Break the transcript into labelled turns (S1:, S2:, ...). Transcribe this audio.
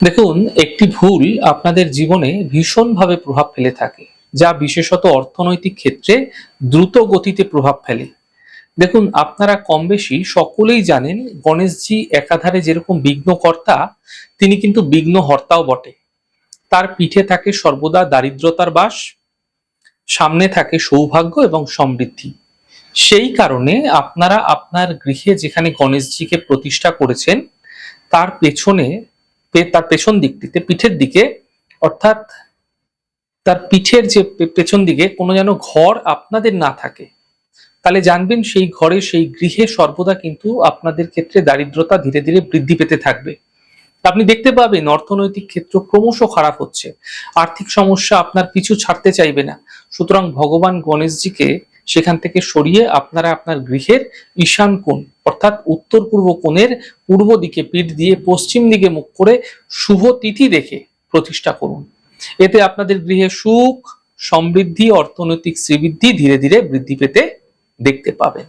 S1: দেখুন, একটি ভুল আপনাদের জীবনে ভীষণভাবে প্রভাব ফেলে থাকে, যা বিশেষত অর্থনৈতিক ক্ষেত্রে দ্রুত গতিতে প্রভাব ফেলে। দেখুন, আপনারা কম বেশি সকলেই জানেন, গণেশজি একাধারে যেরকম বিঘ্নকর্তা, তিনি কিন্তু বিঘ্নহর্তাও বটে। তার পিঠে থাকে সর্বদা দারিদ্রতার বাস, সামনে থাকে সৌভাগ্য এবং সমৃদ্ধি। সেই কারণে আপনারা আপনার গৃহে যেখানে গণেশজিকে প্রতিষ্ঠা করেছেন, তার পেছনে তার পেছন দিকটিতে, পিঠের দিকে, অর্থাৎ তার পিঠের যে পেছন দিকে কোনো যেন ঘর আপনাদের না থাকে। তাহলে জানবেন সেই ঘরে, সেই গৃহে সর্বদা কিন্তু আপনাদের ক্ষেত্রে দারিদ্রতা ধীরে ধীরে বৃদ্ধি পেতে থাকবে। আপনি দেখতে পাবেন অর্থনৈতিক ক্ষেত্র ক্রমশ খারাপ হচ্ছে, আর্থিক সমস্যা আপনার পিছু ছাড়তে চাইবে না। সুতরাং ভগবান গণেশজিকে সেখান থেকে সরিয়ে আপনারা আপনার গৃহের ঈশান কোণ, অর্থাৎ উত্তর পূর্ব কোণের পূর্ব দিকে পিঠ দিয়ে পশ্চিম দিকে মুখ করে শুভ তিথি দেখে প্রতিষ্ঠা করুন। এতে আপনাদের গৃহে সুখ, সমৃদ্ধি, অর্থনৈতিক শ্রীবৃদ্ধি ধীরে ধীরে বৃদ্ধি পেতে দেখতে পাবেন।